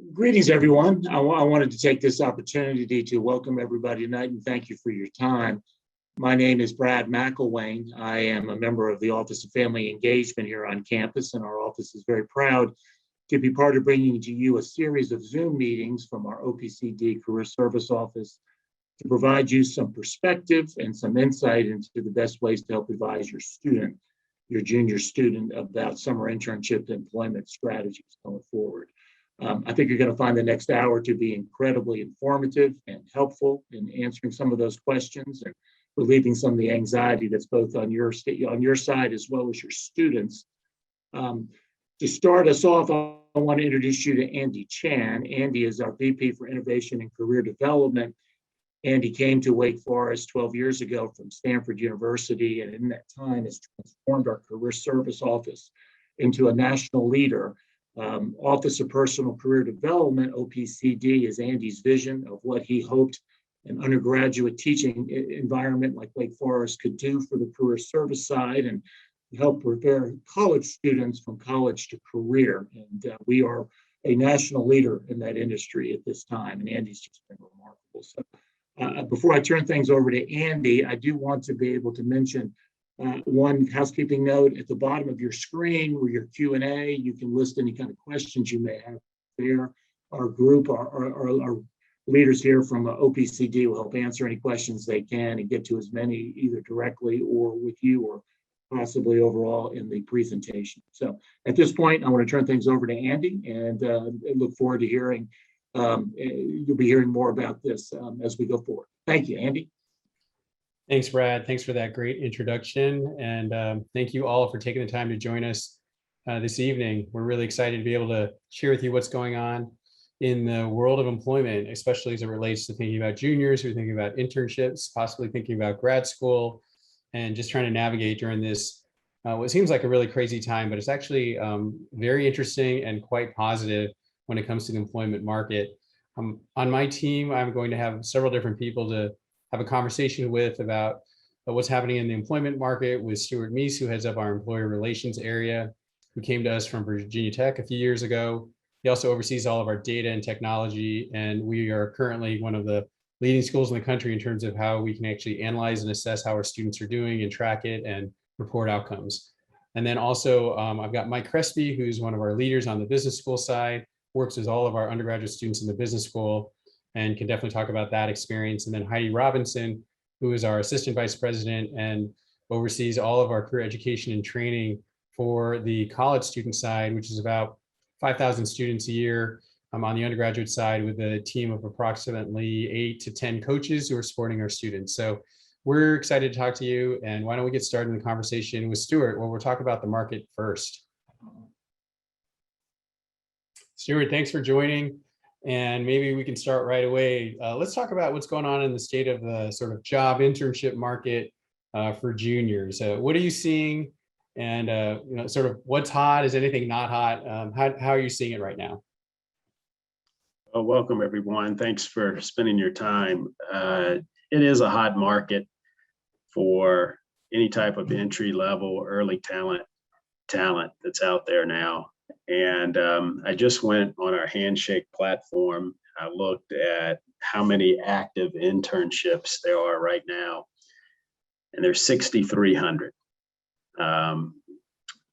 Greetings, everyone. I wanted to take this opportunity to welcome everybody tonight and thank you for your time. My name is Brad McElwain. I am a member of the Office of Family Engagement here on campus, and our office is very proud to be part of bringing to you a series of Zoom meetings from our OPCD Career Service Office to provide you some perspective and some insight into the best ways to help advise your junior student about summer internship employment strategies going forward. I think you're going to find the next hour to be incredibly informative and helpful in answering some of those questions and relieving some of the anxiety that's both on your side as well as your students. To start us off, I want to introduce you to Andy Chan. Andy is our VP for Innovation and Career Development. Andy came to Wake Forest 12 years ago from Stanford University, and in that time has transformed our career service office into a national leader. Office of Personal Career Development, OPCD, is Andy's vision of what he hoped an undergraduate teaching environment like Wake Forest could do for the career service side and help prepare college students from college to career. And we are a national leader in that industry at this time, and Andy's just been remarkable. So before I turn things over to Andy, I do want to be able to mention one housekeeping note at the bottom of your screen where your Q&A, you can list any kind of questions you may have there. Our group, our leaders here from OPCD will help answer any questions they can and get to as many either directly or with you or possibly overall in the presentation. So at this point, I want to turn things over to Andy and look forward to hearing, you'll be hearing more about this as we go forward. Thank you, Andy. Thanks, Brad. Thanks for that great introduction. And thank you all for taking the time to join us this evening. We're really excited to be able to share with you what's going on in the world of employment, especially as it relates to thinking about juniors who are thinking about internships, possibly thinking about grad school, and just trying to navigate during this, what seems like a really crazy time, but it's actually very interesting and quite positive when it comes to the employment market. On my team, I'm going to have several different people to have a conversation with about what's happening in the employment market with Stuart Meese, who heads up our employer relations area, who came to us from Virginia Tech a few years ago. He also oversees all of our data and technology, and we are currently one of the leading schools in the country in terms of how we can actually analyze and assess how our students are doing and track it and report outcomes. And then also I've got Mike Crespi, who's one of our leaders on the business school side, works with all of our undergraduate students in the business school, and can definitely talk about that experience. And then Heidi Robinson, who is our assistant vice president and oversees all of our career education and training for the college student side, which is about 5,000 students a year on the undergraduate side with a team of approximately 8 to 10 coaches who are supporting our students. So we're excited to talk to you. And why don't we get started in the conversation with Stuart? Well, we'll talk about the market first. Stuart, thanks for joining. And maybe we can start right away. Let's talk about what's going on in the state of the sort of job internship market for juniors. What are you seeing? And sort of what's hot? Is anything not hot? How are you seeing it right now? Well, welcome everyone. Thanks for spending your time. It is a hot market for any type of entry level, early talent that's out there now. And I just went on our Handshake platform. I looked at how many active internships there are right now, and there's 6,300.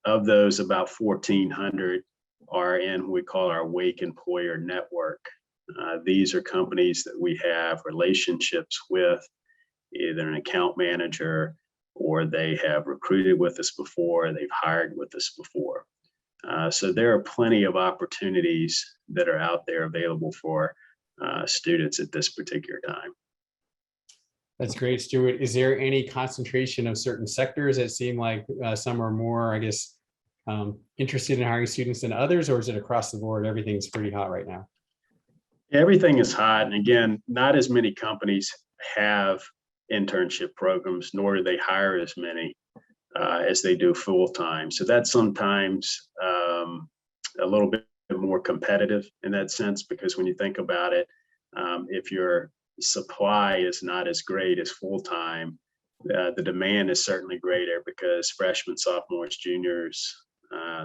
Of those, about 1,400 are in what we call our Wake Employer Network. These are companies that we have relationships with, either an account manager or they have recruited with us before, they've hired with us before. So there are plenty of opportunities that are out there available for students at this particular time. That's great, Stuart. Is there any concentration of certain sectors that seem like some are more, I guess, interested in hiring students than others, or is it across the board? Everything's pretty hot right now. Everything is hot. And again, not as many companies have internship programs, nor do they hire as many as they do full-time. So that's sometimes a little bit more competitive in that sense, because when you think about it, if your supply is not as great as full-time, the demand is certainly greater because freshmen, sophomores, juniors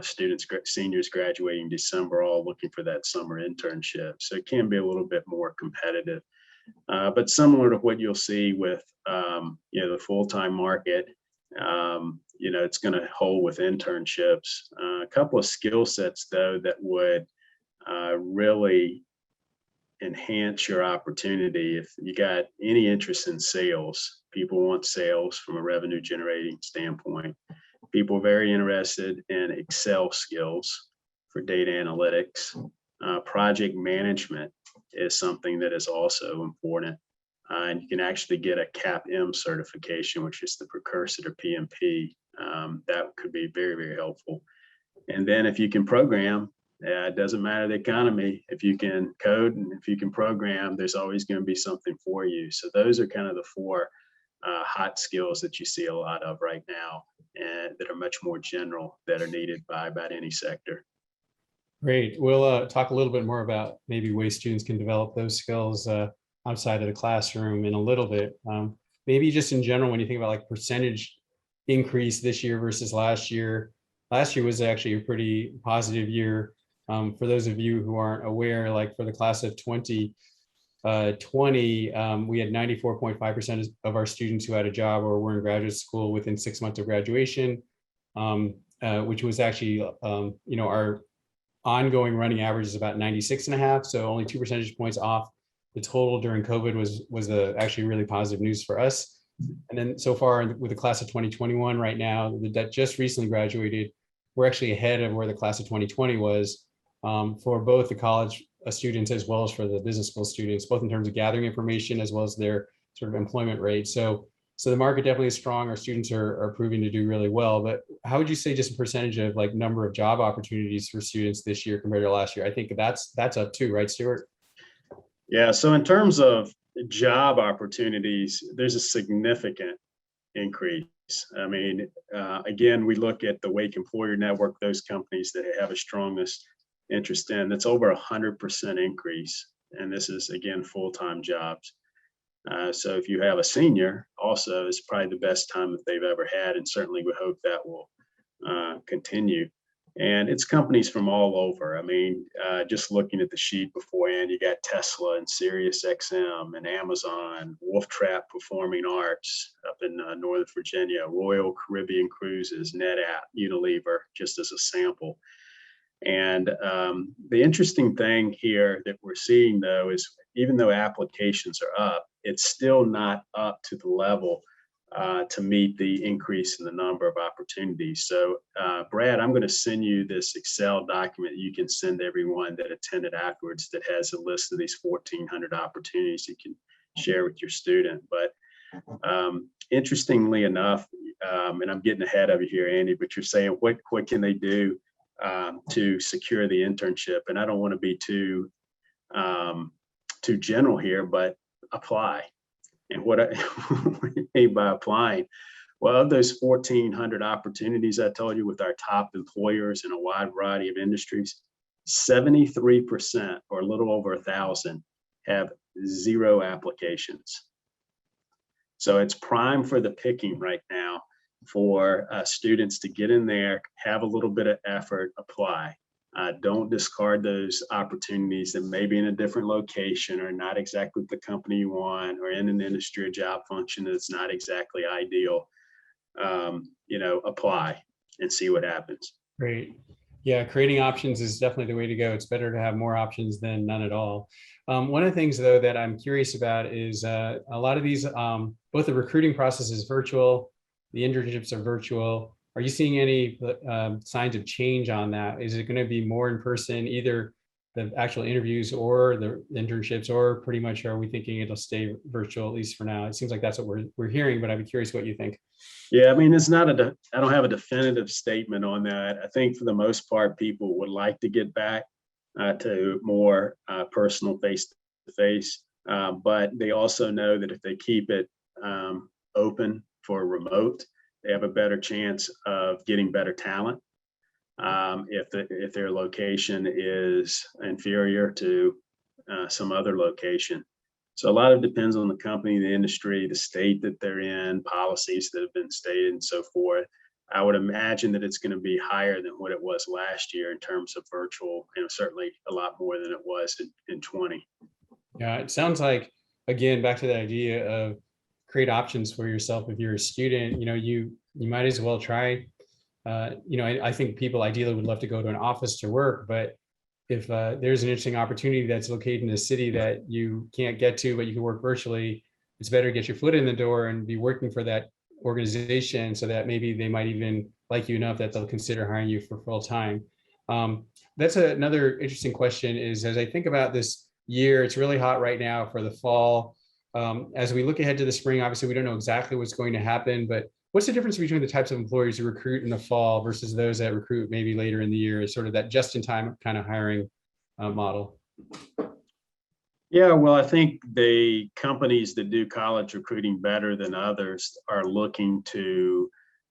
Seniors graduating December, all looking for that summer internship. So it can be a little bit more competitive. But similar to what you'll see with the full-time market, it's going to hold with internships. A couple of skill sets though that would really enhance your opportunity. If you got any interest in sales, people want sales from a revenue generating standpoint. People are very interested in Excel skills for data analytics. Project management is something that is also important. And you can actually get a CAPM certification, which is the precursor to PMP. That could be very, very helpful. And then if you can program, it doesn't matter the economy. If you can code and if you can program, there's always going to be something for you. So those are kind of the four hot skills that you see a lot of right now, and that are much more general, that are needed by about any sector. Great. We'll talk a little bit more about maybe ways students can develop those skills outside of the classroom in a little bit. Maybe just in general, when you think about like percentage increase this year versus last year was actually a pretty positive year. For those of you who aren't aware, like for the class of 2020, we had 94.5% of our students who had a job or were in graduate school within 6 months of graduation, which was actually, our ongoing running average is about 96.5. So only 2 percentage points off the total during COVID was actually really positive news for us. And then so far with the class of 2021 right now, that just recently graduated, we're actually ahead of where the class of 2020 was for both the college students as well as for the business school students, both in terms of gathering information as well as their sort of employment rate. So the market definitely is strong. Our students are proving to do really well. But how would you say just a percentage of like number of job opportunities for students this year compared to last year? I think that's up too, right, Stuart? Yeah. So in terms of job opportunities, there's a significant increase. I mean, again, we look at the Wake Employer Network, those companies that have a strongest interest in, that's over 100% increase. And this is, again, full-time jobs. So if you have a senior, also, it's probably the best time that they've ever had, and certainly we hope that will continue. And it's companies from all over. I mean, just looking at the sheet beforehand, you got Tesla and SiriusXM and Amazon, Wolf Trap Performing Arts up in Northern Virginia, Royal Caribbean Cruises, NetApp, Unilever, just as a sample. And the interesting thing here that we're seeing, though, is even though applications are up, it's still not up to the level to meet the increase in the number of opportunities. So, Brad, I'm going to send you this Excel document you can send everyone that attended afterwards that has a list of these 1,400 opportunities you can share with your student. But interestingly enough, and I'm getting ahead of you here, Andy, but you're saying what can they do to secure the internship? And I don't want to be too general here, but apply. And what I mean by applying, well, of those 1,400 opportunities I told you with our top employers in a wide variety of industries, 73%, or a little over 1,000, have 0 applications. So it's prime for the picking right now for students to get in there, have a little bit of effort, apply. Don't discard those opportunities that may be in a different location or not exactly the company you want, or in an industry or job function that's not exactly ideal. Apply and see what happens. Great. Yeah, creating options is definitely the way to go. It's better to have more options than none at all. One of the things, though, that I'm curious about is a lot of these, both the recruiting process is virtual, the internships are virtual. Are you seeing any signs of change on that? Is it going to be more in person, either the actual interviews or the internships, or pretty much are we thinking it'll stay virtual, at least for now? It seems like that's what we're hearing, but I'd be curious what you think. Yeah, I mean, it's not I don't have a definitive statement on that. I think for the most part, people would like to get back to more personal face-to-face, but they also know that if they keep it open for remote, they have a better chance of getting better talent. If their location is inferior to some other location. So a lot of it depends on the company, the industry, the state that they're in, policies that have been stated and so forth. I would imagine that it's going to be higher than what it was last year in terms of virtual, and certainly a lot more than it was in 20. Yeah, it sounds like, again, back to the idea of create options for yourself. If you're a student, you might as well try. I think people ideally would love to go to an office to work, but if there's an interesting opportunity that's located in a city that you can't get to, but you can work virtually, it's better to get your foot in the door and be working for that organization so that maybe they might even like you enough that they'll consider hiring you for full time. That's another interesting question is, as I think about this year, it's really hot right now for the fall. As we look ahead to the spring, obviously we don't know exactly what's going to happen, but what's the difference between the types of employers who recruit in the fall versus those that recruit maybe later in the year, is sort of that just-in-time kind of hiring model? Yeah, well, I think the companies that do college recruiting better than others are looking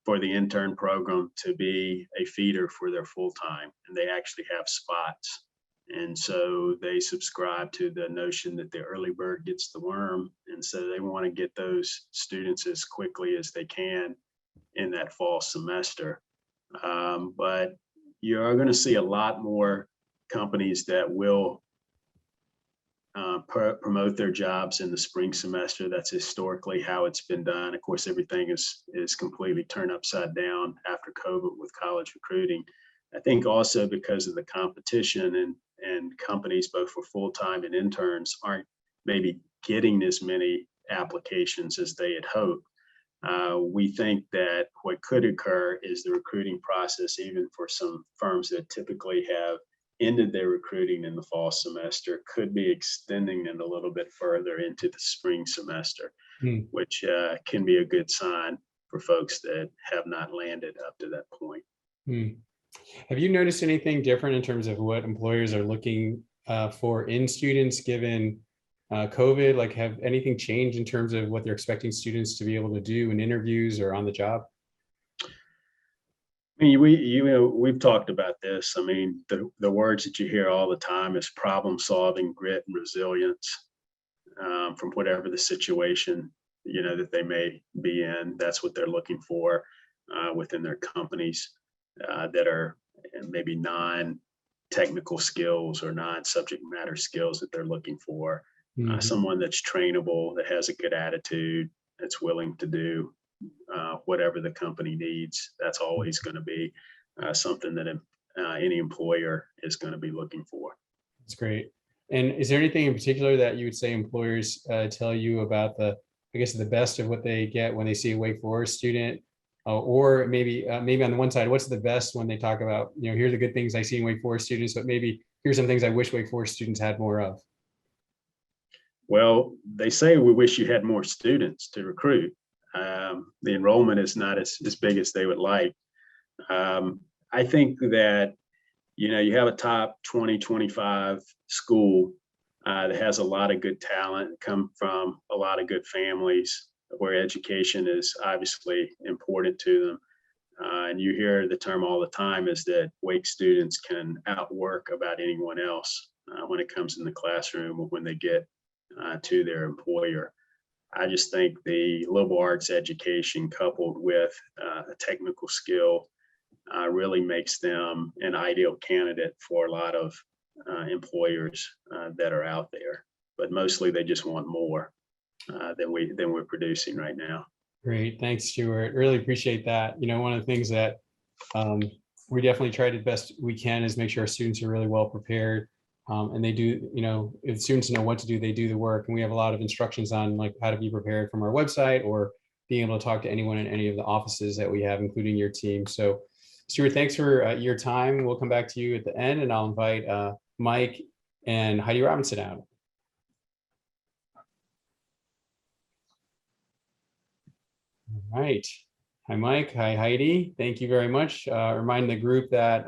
for the intern program to be a feeder for their full-time, and they actually have spots. And so they subscribe to the notion that the early bird gets the worm. And so they want to get those students as quickly as they can in that fall semester. But you're going to see a lot more companies that will promote their jobs in the spring semester. That's historically how it's been done. Of course, everything is completely turned upside down after COVID with college recruiting. I think also because of the competition and companies both for full-time and interns aren't maybe getting as many applications as they had hoped. We think that what could occur is the recruiting process, even for some firms that typically have ended their recruiting in the fall semester, could be extending it a little bit further into the spring semester, which can be a good sign for folks that have not landed up to that point. Have you noticed anything different in terms of what employers are looking for in students given COVID? Like, have anything changed in terms of what they're expecting students to be able to do in interviews or on the job? I mean, we've talked about this. I mean, the words that you hear all the time is problem solving, grit, and resilience from whatever the situation, that they may be in. That's what they're looking for within their companies that are maybe non-technical skills or non-subject matter skills that they're looking for. Someone that's trainable, that has a good attitude, that's willing to do whatever the company needs. That's always going to be something that any employer is going to be looking for. That's great. And is there anything in particular that you would say employers tell you about the best of what they get when they see a Wake Forest student? Or maybe on the one side, what's the best when they talk about, here are the good things I see in Wake Forest students, but maybe here's some things I wish Wake Forest students had more of? Well, they say we wish you had more students to recruit. The enrollment is not as big as they would like. I think that, you have a top 20, 25 school that has a lot of good talent, come from a lot of good families where education is obviously important to them. And you hear the term all the time is that Wake students can outwork about anyone else when it comes in the classroom or when they get to their employer. I just think the liberal arts education coupled with a technical skill really makes them an ideal candidate for a lot of employers that are out there. But mostly they just want more than we're producing right now. Great, thanks, Stuart. Really appreciate that. One of the things that we definitely try the best we can is make sure our students are really well prepared. And they do, if students know what to do, they do the work. And we have a lot of instructions on like how to be prepared from our website or being able to talk to anyone in any of the offices that we have, including your team. So Stuart, thanks for your time. We'll come back to you at the end and I'll invite Mike and Heidi Robinson out. All right. Hi, Mike. Hi, Heidi. Thank you very much. Remind the group that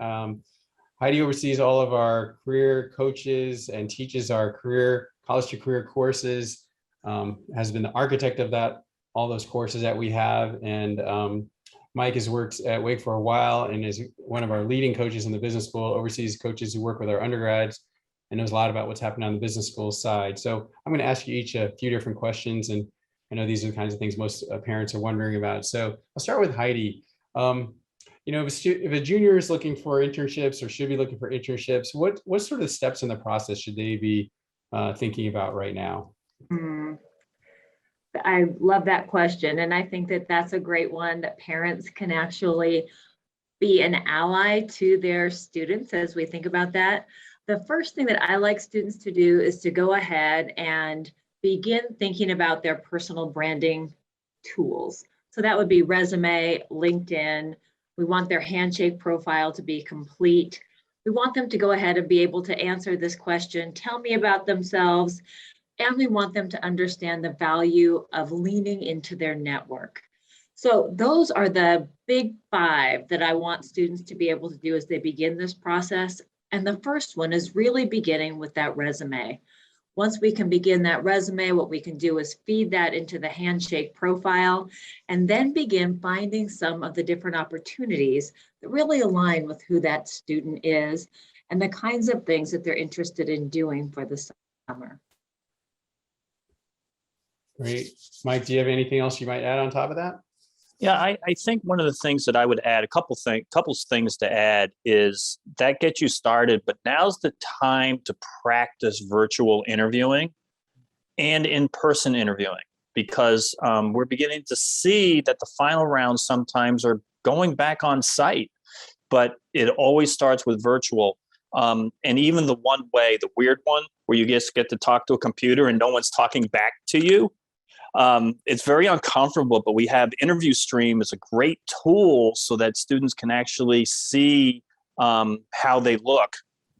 Heidi oversees all of our career coaches and teaches our college to career courses, has been the architect of all those courses that we have. And Mike has worked at Wake for a while and is one of our leading coaches in the business school, oversees coaches who work with our undergrads and knows a lot about what's happening on the business school side. So I'm going to ask you each a few different questions. And I know these are the kinds of things most parents are wondering about. So I'll start with Heidi. if a junior is looking for internships or should be looking for internships, what sort of steps in the process should they be thinking about right now? I love that question. And I think that that's a great one, that parents can actually be an ally to their students as we think about that. The first thing that I like students to do is to go ahead and begin thinking about their personal branding tools. So that would be resume, LinkedIn. We want their handshake profile to be complete. We want them to go ahead and be able to answer this question, tell me about themselves. And we want them to understand the value of leaning into their network. So those are the big 5 that I want students to be able to do as they begin this process. And the first one is really beginning with that resume. Once we can begin that resume, what we can do is feed that into the handshake profile and then begin finding some of the different opportunities that really align with who that student is and the kinds of things that they're interested in doing for the summer. Great. Mike, do you have anything else you might add on top of that? Yeah, I think one of the things that I would add, a couple things to add is that gets you started, but now's the time to practice virtual interviewing and in-person interviewing, because we're beginning to see that the final rounds sometimes are going back on site, but it always starts with virtual. And even the one way, the weird one, where you just get to talk to a computer and no one's talking back to you. It's very uncomfortable, but we have Interview Stream as a great tool so that students can actually see how they look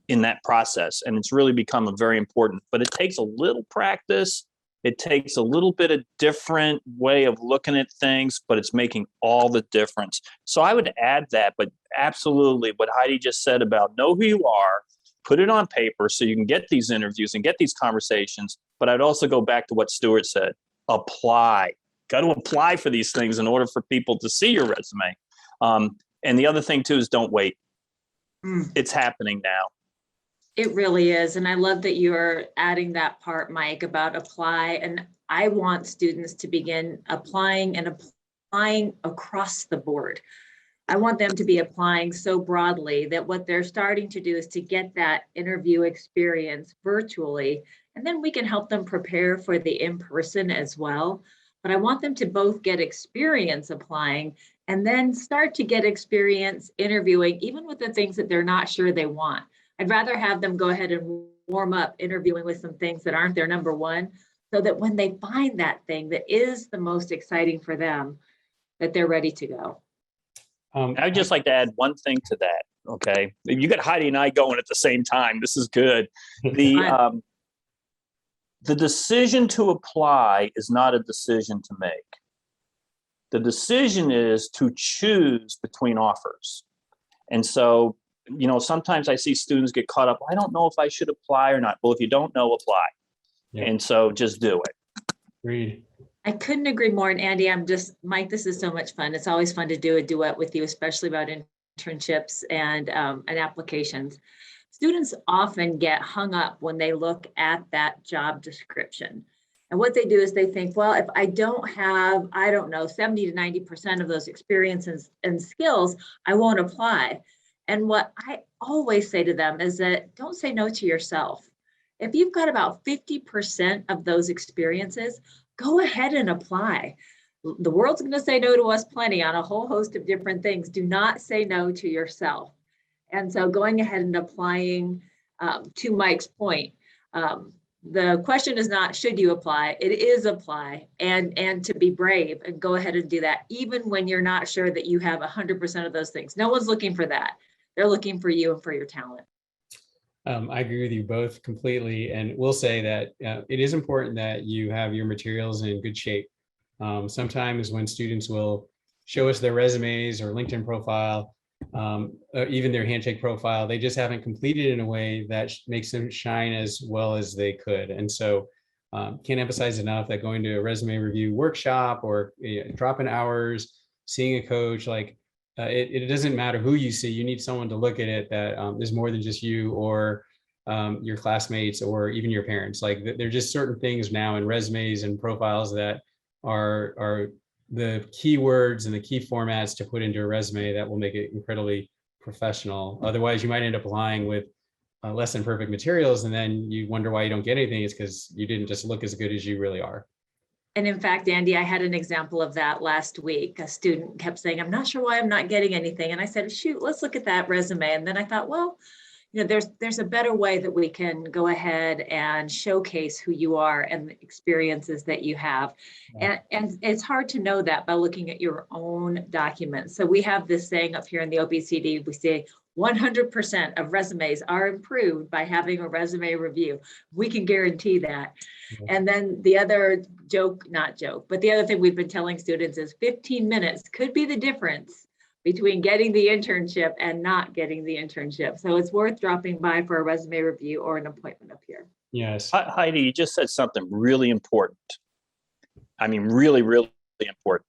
in that process. And it's really become a very important, but it takes a little practice. It takes a little bit of different way of looking at things, but it's making all the difference. So I would add that, but absolutely what Heidi just said about know who you are, put it on paper so you can get these interviews and get these conversations. But I'd also go back to what Stuart said. Apply. Got to apply for these things in order for people to see your resume. And the other thing too is don't wait. It's happening now. It really is. And I love that you're adding that part, Mike, about apply. And I want students to begin applying across the board. I want them to be applying so broadly that what they're starting to do is to get that interview experience virtually, and then we can help them prepare for the in-person as well. But I want them to both get experience applying and then start to get experience interviewing, even with the things that they're not sure they want. I'd rather have them go ahead and warm up interviewing with some things that aren't their number one, so that when they find that thing that is the most exciting for them, that they're ready to go. I'd just like to add one thing to that. Okay. You got Heidi and I going at the same time. This is good. The decision to apply is not a decision to make. The decision is to choose between offers. And so, sometimes I see students get caught up. I don't know if I should apply or not. Well, if you don't know, apply. Yeah. And so just do it. Agreed. I couldn't agree more. And Andy, Mike, this is so much fun. It's always fun to do a duet with you, especially about internships and applications. Students often get hung up when they look at that job description. And what they do is they think, well, if I don't have, 70 to 90% of those experiences and skills, I won't apply. And what I always say to them is that don't say no to yourself. If you've got about 50% of those experiences, go ahead and apply. The world's going to say no to us plenty on a whole host of different things. Do not say no to yourself. And so going ahead and applying, to Mike's point, the question is not should you apply, it is apply, and to be brave and go ahead and do that, even when you're not sure that you have 100% of those things. No one's looking for that. They're looking for you and for your talent. I agree with you both completely, and we'll say that it is important that you have your materials in good shape. Sometimes when students will show us their resumes or LinkedIn profile, or even their handshake profile, they just haven't completed it in a way that makes them shine as well as they could. And so can't emphasize enough that going to a resume review workshop or drop-in hours, seeing a coach, it doesn't matter who you see. You need someone to look at it that is more than just you or your classmates or even your parents. There are just certain things now in resumes and profiles that are the keywords and the key formats to put into a resume that will make it incredibly professional. Otherwise, you might end up applying with less than perfect materials, and then you wonder why you don't get anything. It's because you didn't just look as good as you really are. And in fact, Andy, I had an example of that last week. A student kept saying, I'm not sure why I'm not getting anything. And I said, shoot, let's look at that resume. And then I thought, well, there's a better way that we can go ahead and showcase who you are and the experiences that you have. Yeah. And it's hard to know that by looking at your own documents. So we have this saying up here in the OPCD, we say 100% of resumes are improved by having a resume review. We can guarantee that. Yeah. And then the other not joke, but the other thing we've been telling students is 15 minutes could be the difference between getting the internship and not getting the internship. So it's worth dropping by for a resume review or an appointment up here. Yes. Heidi, you just said something really important. I mean, really, really important.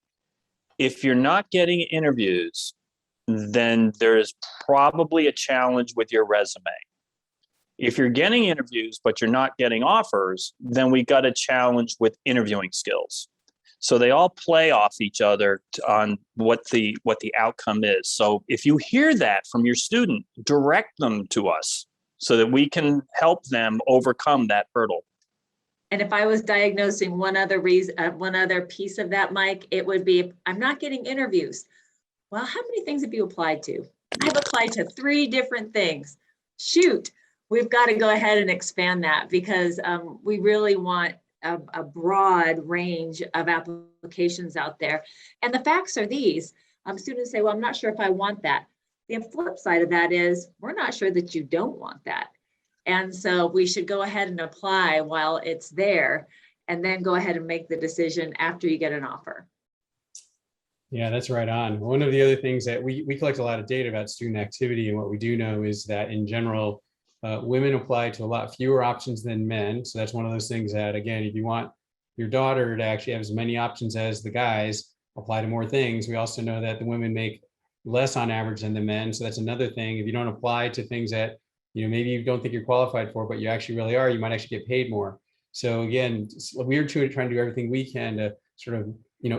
If you're not getting interviews, then there's probably a challenge with your resume. If you're getting interviews, but you're not getting offers, then we got a challenge with interviewing skills. So they all play off each other on what the outcome is. So if you hear that from your student, direct them to us so that we can help them overcome that hurdle. And if I was diagnosing one other piece of that, Mike, it would be, I'm not getting interviews. Well, how many things have you applied to? I've applied to 3 different things. Shoot, we've got to go ahead and expand that because we really want a broad range of applications out there. And the facts are these. Students say, well, I'm not sure if I want that. The flip side of that is we're not sure that you don't want that. And so we should go ahead and apply while it's there and then go ahead and make the decision after you get an offer. Yeah, that's right on. One of the other things that we collect a lot of data about student activity, and what we do know is that in general, women apply to a lot fewer options than men. So that's one of those things that, again, if you want your daughter to actually have as many options as the guys, apply to more things. We also know that the women make less on average than the men. So that's another thing. If you don't apply to things that, maybe you don't think you're qualified for, but you actually really are, you might actually get paid more. So again, we're trying to do everything we can to sort of,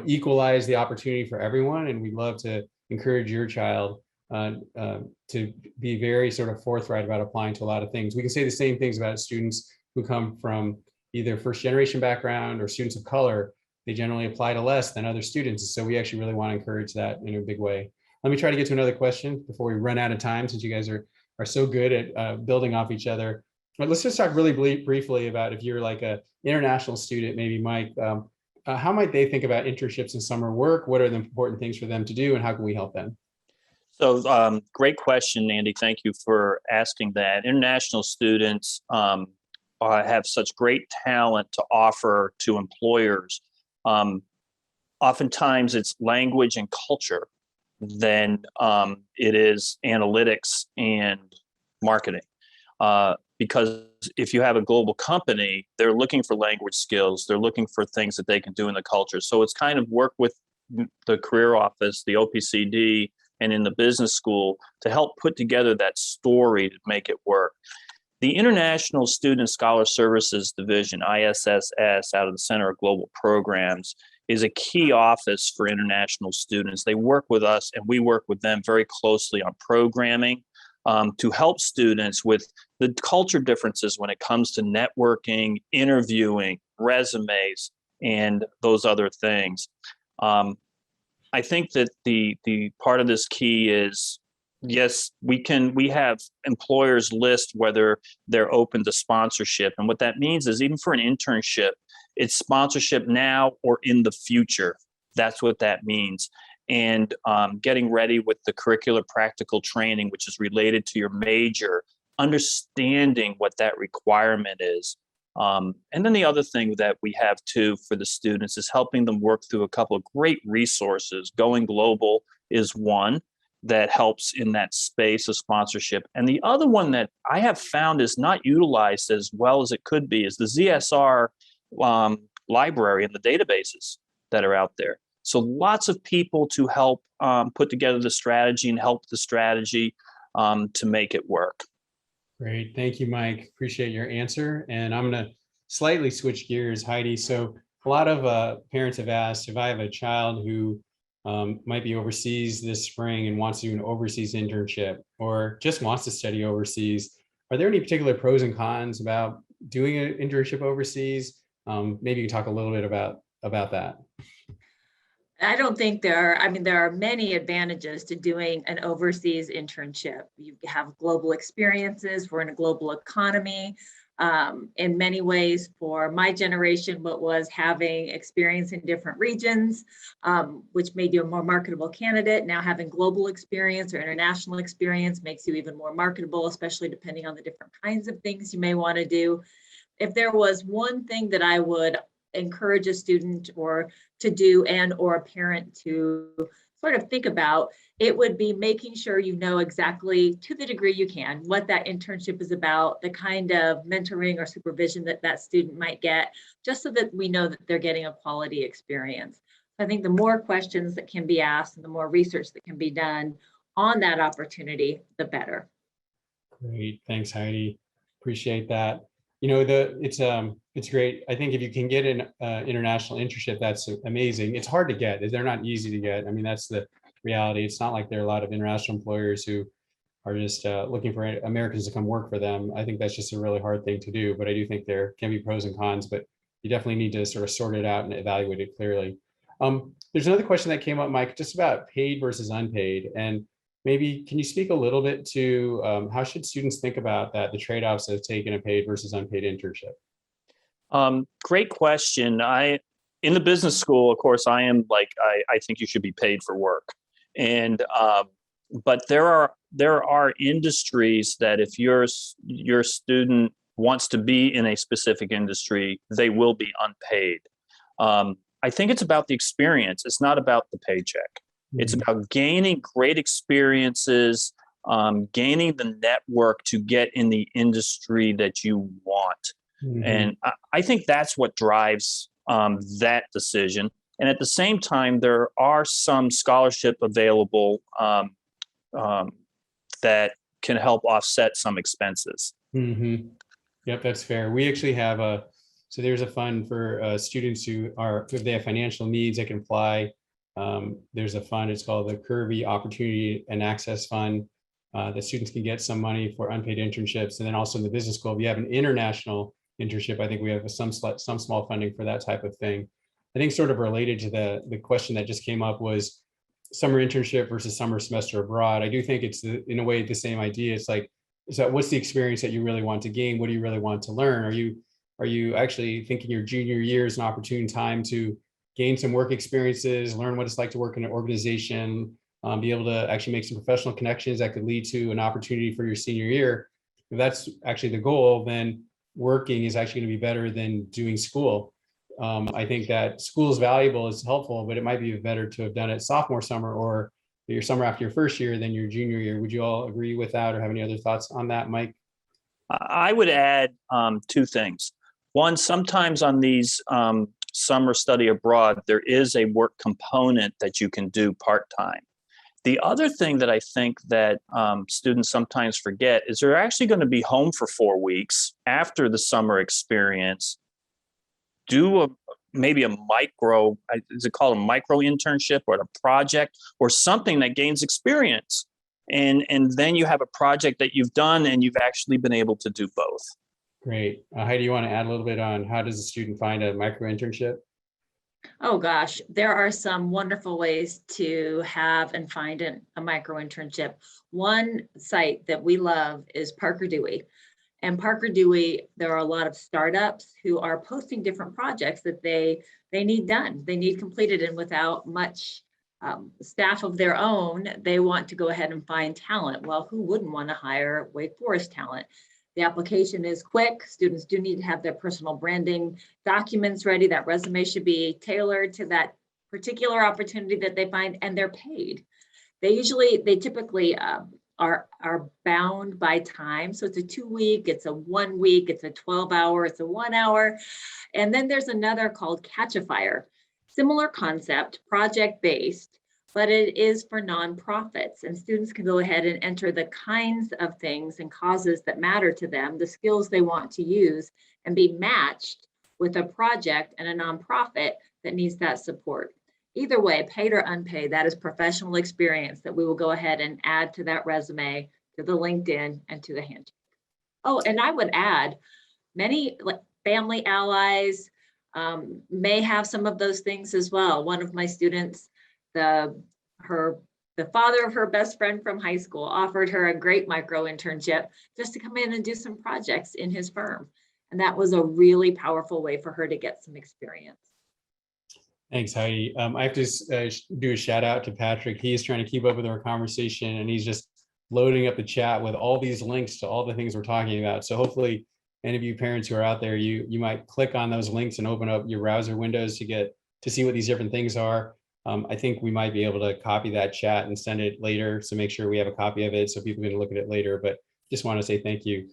equalize the opportunity for everyone. And we'd love to encourage your child to be very sort of forthright about applying to a lot of things. We can say the same things about students who come from either first generation background or students of color. They generally apply to less than other students. So we actually really want to encourage that in a big way. Let me try to get to another question before we run out of time, since you guys are so good at building off each other. But let's just talk really briefly about if you're like an international student, maybe Mike, how might they think about internships and summer work? What are the important things for them to do, and how can we help them? So great question, Andy. Thank you for asking that. International students have such great talent to offer to employers. Oftentimes it's language and culture than it is analytics and marketing. Because if you have a global company, they're looking for language skills. They're looking for things that they can do in the culture. So it's kind of work with the career office, the OPCD, and in the business school to help put together that story to make it work. The International Student Scholar Services Division, ISSS, out of the Center of Global Programs, is a key office for international students. They work with us and we work with them very closely on programming to help students with the culture differences when it comes to networking, interviewing, resumes, and those other things. I think that the part of this key is, yes, we have employers list whether they're open to sponsorship. And what that means is even for an internship, it's sponsorship now or in the future. That's what that means. And getting ready with the curricular practical training, which is related to your major, understanding what that requirement is. And then the other thing that we have too for the students is helping them work through a couple of great resources. Going Global is one that helps in that space of sponsorship. And the other one that I have found is not utilized as well as it could be is the ZSR library and the databases that are out there. So lots of people to help put together the strategy and help the strategy to make it work. Great. Thank you, Mike. Appreciate your answer. And I'm going to slightly switch gears, Heidi. So a lot of parents have asked if I have a child who might be overseas this spring and wants to do an overseas internship or just wants to study overseas. Are there any particular pros and cons about doing an internship overseas? Maybe you can talk a little bit about that. I don't think there are many advantages to doing an overseas internship. You have global experiences. We're in a global economy. In many ways, for my generation, what was having experience in different regions, which made you a more marketable candidate. Now having global experience or international experience makes you even more marketable, especially depending on the different kinds of things you may want to do. If there was one thing that I would encourage a student or to do and or a parent to sort of think about, it would be making sure you know exactly, to the degree you can, what that internship is about, the kind of mentoring or supervision that that student might get, just so that we know that they're getting a quality experience. I think the more questions that can be asked and the more research that can be done on that opportunity, the better. Great, thanks, Heidi. Appreciate that. You know, it's great. I think if you can get an international internship, that's amazing. It's hard to get. They're not easy to get. I mean, that's the reality. It's not like there are a lot of international employers who are just looking for Americans to come work for them. I think that's just a really hard thing to do. But I do think there can be pros and cons, but you definitely need to sort of sort it out and evaluate it clearly. There's another question that came up, Mike, just about paid versus unpaid. And maybe can you speak a little bit to how should students think about that, the trade-offs of taking a paid versus unpaid internship? Great question. In the business school, of course, I am like, I think you should be paid for work. And, but there are industries that if your student wants to be in a specific industry, they will be unpaid. I think it's about the experience. It's not about the paycheck. It's about gaining great experiences, gaining the network to get in the industry that you want. And I think that's what drives that decision. And at the same time, there are some scholarship available that can help offset some expenses. Yep, that's fair. We actually have so there's a fund for students who if they have financial needs, they can apply. There's a fund, it's called the Kirby Opportunity and Access Fund. That students can get some money for unpaid internships. And then also in the business school, if you have an international internship, I think we have some small funding for that type of thing. I think sort of related to the question that just came up was summer internship versus summer semester abroad. I do think it's in a way the same idea. It's like, so what's the experience that you really want to gain? What do you really want to learn? Are you actually thinking your junior year is an opportune time to gain some work experiences, learn what it's like to work in an organization, be able to actually make some professional connections that could lead to an opportunity for your senior year? If that's actually the goal, then working is actually going to be better than doing school. I think that school is valuable, it's helpful, but it might be better to have done it sophomore summer or your summer after your first year than your junior year. Would you all agree with that or have any other thoughts on that, Mike? I would add two things. One, sometimes on these summer study abroad, there is a work component that you can do part-time. The other thing that I think that students sometimes forget is they're actually going to be home for 4 weeks after the summer experience. Do maybe a micro, is it called a micro internship or a project or something that gains experience? And then you have a project that you've done and you've actually been able to do both. Great. Heidi, you want to add a little bit on how does a student find a micro internship? Oh gosh, there are some wonderful ways to have and find a micro internship. One site that we love is Parker Dewey. And Parker Dewey, there are a lot of startups who are posting different projects that they need done. They need completed, and without much staff of their own, they want to go ahead and find talent. Well, who wouldn't want to hire Wake Forest talent? The application is quick. Students do need to have their personal branding documents ready. That resume should be tailored to that particular opportunity that they find, and they're paid. They typically are bound by time. So it's a 2-week, it's a 1 week, it's a 12-hour, it's a 1 hour. And then there's another called Catch a Fire. Similar concept, project-based, but it is for nonprofits, and students can go ahead and enter the kinds of things and causes that matter to them, the skills they want to use, and be matched with a project and a nonprofit that needs that support. Either way, paid or unpaid, that is professional experience that we will go ahead and add to that resume, to the LinkedIn, and to the handshake. Oh, and I would add, many family allies may have some of those things as well. One of my students, the father of her best friend from high school offered her a great micro internship just to come in and do some projects in his firm. And that was a really powerful way for her to get some experience. Thanks, Heidi. I have to do a shout out to Patrick. He is trying to keep up with our conversation, and he's just loading up the chat with all these links to all the things we're talking about. So hopefully any of you parents who are out there, you might click on those links and open up your browser windows to see what these different things are. I think we might be able to copy that chat and send it later. So make sure we have a copy of it so people can look at it later, but just want to say thank you.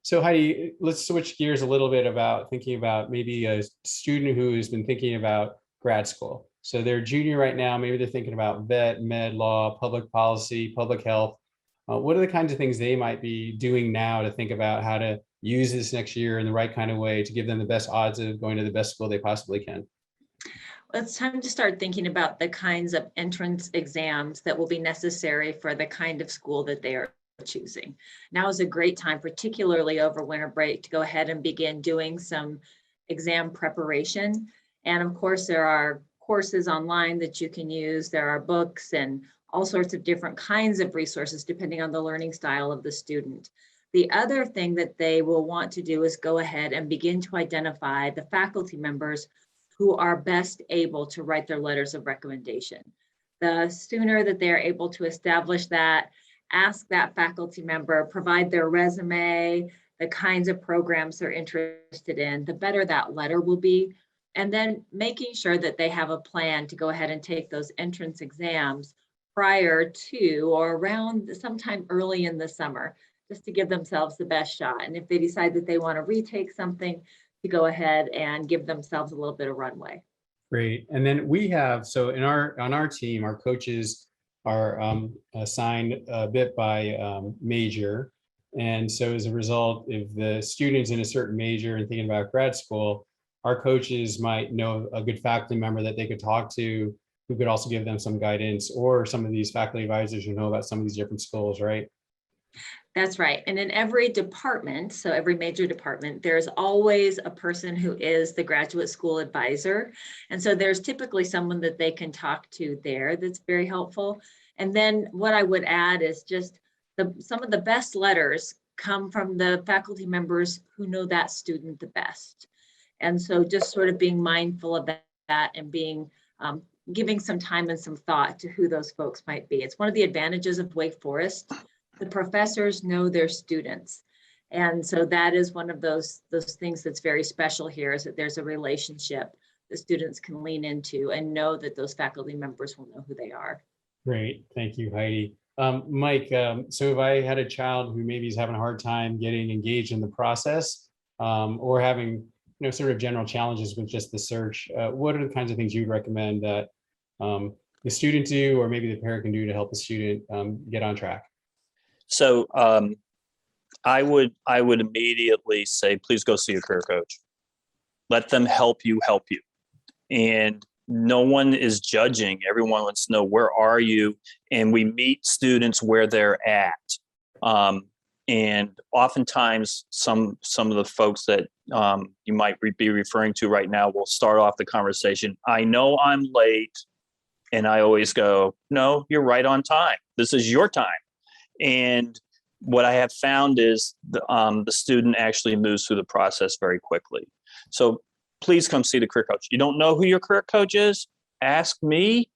So Heidi, let's switch gears a little bit about thinking about maybe a student who has been thinking about grad school. So they're junior right now, maybe they're thinking about vet, med, law, public policy, public health. What are the kinds of things they might be doing now to think about how to use this next year in the right kind of way to give them the best odds of going to the best school they possibly can? Well, it's time to start thinking about the kinds of entrance exams that will be necessary for the kind of school that they are choosing. Now is a great time, particularly over winter break, to go ahead and begin doing some exam preparation. And of course, there are courses online that you can use. There are books and all sorts of different kinds of resources depending on the learning style of the student. The other thing that they will want to do is go ahead and begin to identify the faculty members who are best able to write their letters of recommendation. The sooner that they're able to establish that, ask that faculty member, provide their resume, the kinds of programs they're interested in, the better that letter will be. And then making sure that they have a plan to go ahead and take those entrance exams prior to or around sometime early in the summer, just to give themselves the best shot. And if they decide that they want to retake something, to go ahead and give themselves a little bit of runway. Great. And then we have, so on our team, our coaches are assigned a bit by major. And so as a result, if the student's in a certain major and thinking about grad school, our coaches might know a good faculty member that they could talk to who could also give them some guidance, or some of these faculty advisors who know about some of these different schools, right? That's right. And in every department, so every major department, there's always a person who is the graduate school advisor. And so there's typically someone that they can talk to there that's very helpful. And then what I would add is just some of the best letters come from the faculty members who know that student the best. And so just sort of being mindful of that and being giving some time and some thought to who those folks might be. It's one of the advantages of Wake Forest. The professors know their students. And so that is one of those things that's very special here, is that there's a relationship the students can lean into and know that those faculty members will know who they are. Great. Thank you, Heidi. Mike, so if I had a child who maybe is having a hard time getting engaged in the process, or having sort of general challenges with just the search, what are the kinds of things you'd recommend that the student do, or maybe the parent can do to help the student get on track? So I would immediately say, please go see a career coach. Let them help you. And no one is judging. Everyone wants to know, where are you? And we meet students where they're at. And oftentimes some of the folks that you might be referring to right now will start off the conversation. I know I'm late. And I always go, no, you're right on time. This is your time. And what I have found is the student actually moves through the process very quickly. So please come see the career coach. You don't know who your career coach is? Ask me,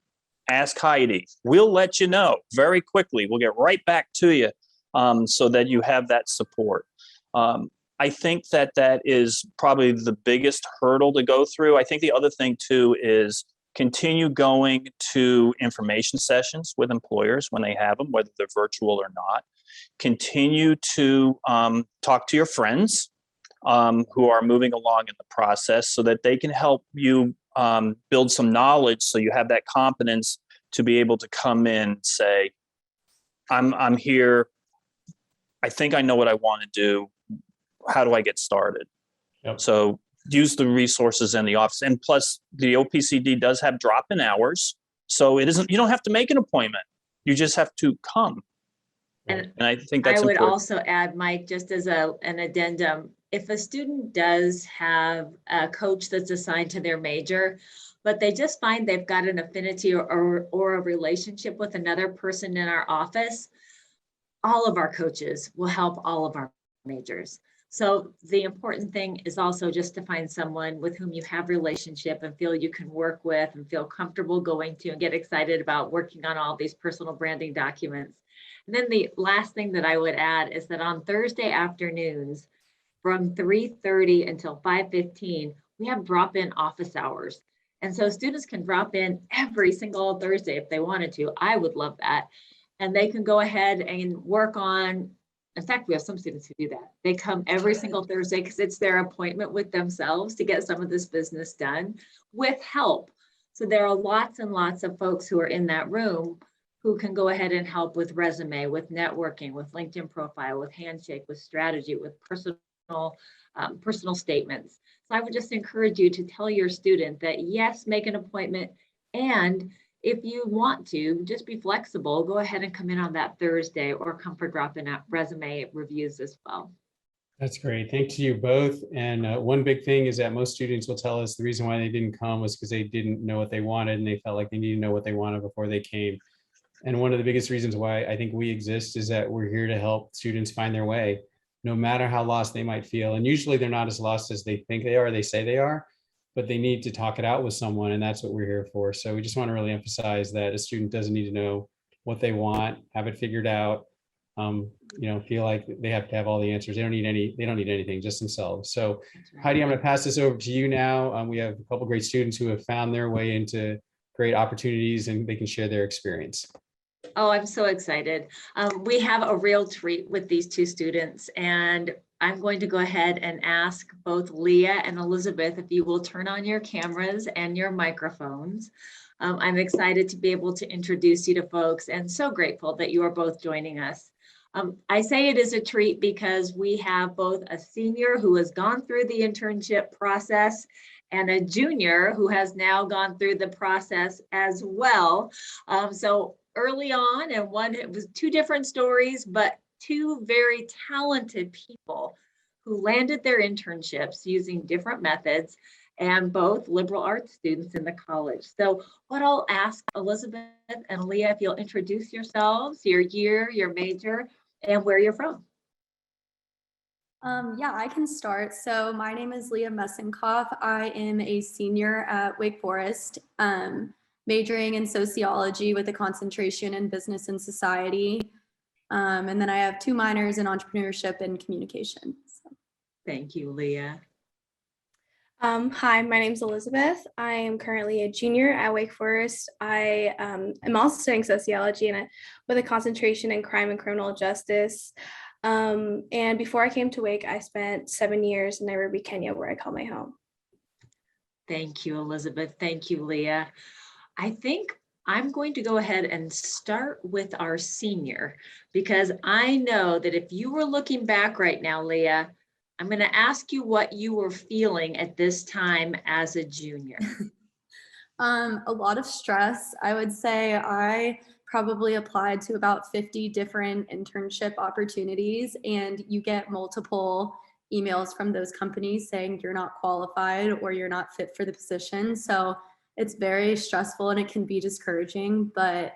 ask Heidi. We'll let you know very quickly. We'll get right back to you so that you have that support. I think that is probably the biggest hurdle to go through. I think the other thing too is continue going to information sessions with employers when they have them, whether they're virtual or not. Continue to talk to your friends who are moving along in the process so that they can help you build some knowledge, so you have that confidence to be able to come in and say, I'm here. I think I know what I want to do. How do I get started? Yep. So use the resources in the office. And plus, the OPCD does have drop-in hours. So it isn't, you don't have to make an appointment. You just have to come. And And I think I that's would important. also add, Mike, just as an addendum, if a student does have a coach that's assigned to their major, but they just find they've got an affinity or a relationship with another person in our office, all of our coaches will help all of our majors. So the important thing is also just to find someone with whom you have relationship and feel you can work with and feel comfortable going to and get excited about working on all these personal branding documents. And then the last thing that I would add is that on Thursday afternoons from 3:30 until 5:15, we have drop-in office hours. And so students can drop in every single Thursday if they wanted to. I would love that. And they can go ahead and work on, in fact, we have some students who do that. They come every single Thursday because it's their appointment with themselves to get some of this business done with help. So there are lots and lots of folks who are in that room who can go ahead and help with resume, with networking, with LinkedIn profile, with handshake, with strategy, with personal statements. So I would just encourage you to tell your student that yes, make an appointment, and if you want to, just be flexible, go ahead and come in on that Thursday or come for drop-in resume reviews as well. That's great. Thank you both. And one big thing is that most students will tell us the reason why they didn't come was because they didn't know what they wanted and they felt like they needed to know what they wanted before they came. And one of the biggest reasons why I think we exist is that we're here to help students find their way, no matter how lost they might feel. And usually they're not as lost as they think they are, they say they are, but they need to talk it out with someone, and that's what we're here for. So we just want to really emphasize that a student doesn't need to know what they want, have it figured out, feel like they have to have all the answers. They don't need anything, just themselves. So Right. Heidi, I'm going to pass this over to you now. We have a couple great students who have found their way into great opportunities and they can share their experience. Oh, I'm so excited. We have a real treat with these two students, and I'm going to go ahead and ask both Leah and Elizabeth if you will turn on your cameras and your microphones. I'm excited to be able to introduce you to folks and so grateful that you are both joining us. I say it is a treat because we have both a senior who has gone through the internship process and a junior who has now gone through the process as well. So early on, and it was two different stories, but two very talented people who landed their internships using different methods, and both liberal arts students in the college. So what I'll ask Elizabeth and Leah, if you'll introduce yourselves, your year, your major, and where you're from. Yeah, I can start. So my name is Leah Messenkoff. I am a senior at Wake Forest, majoring in sociology with a concentration in business and society. And then I have 2 minors in entrepreneurship and communication. So. Thank you, Leah. Hi, my name's Elizabeth. I am currently a junior at Wake Forest. I am also studying sociology with a concentration in crime and criminal justice. And before I came to Wake, I spent 7 years in Nairobi, Kenya, where I call my home. Thank you, Elizabeth. Thank you, Leah. I think I'm going to go ahead and start with our senior, because I know that if you were looking back right now, Leah, I'm going to ask you what you were feeling at this time as a junior. A lot of stress. I would say I probably applied to about 50 different internship opportunities, and you get multiple emails from those companies saying you're not qualified or you're not fit for the position. So it's very stressful and it can be discouraging, but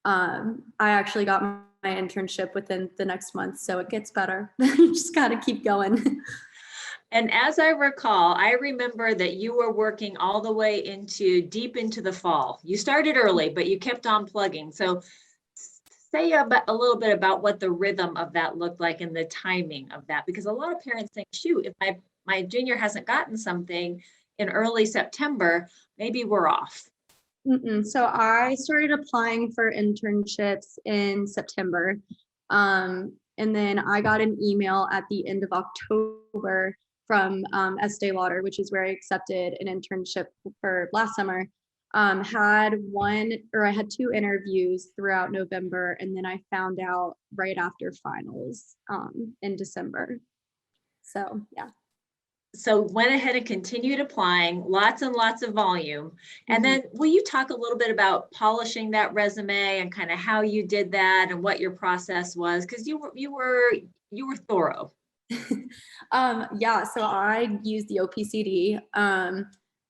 I actually got my internship within the next month, so it gets better. You just got to keep going. And as I recall, I remember that you were working all the way deep into the fall. You started early, but you kept on plugging. So say a little bit about what the rhythm of that looked like and the timing of that, because a lot of parents think, shoot, if my junior hasn't gotten something in early September, maybe we're off. So I started applying for internships in September. And then I got an email at the end of October from Estee Lauder, which is where I accepted an internship for last summer. I had 2 interviews throughout November, and then I found out right after finals in December. So yeah. so went ahead and continued applying, lots and lots of volume. And Mhm. then will you talk a little bit about polishing that resume and kind of how you did that and what your process was? Because you were thorough. Yeah, so I use the OPCD.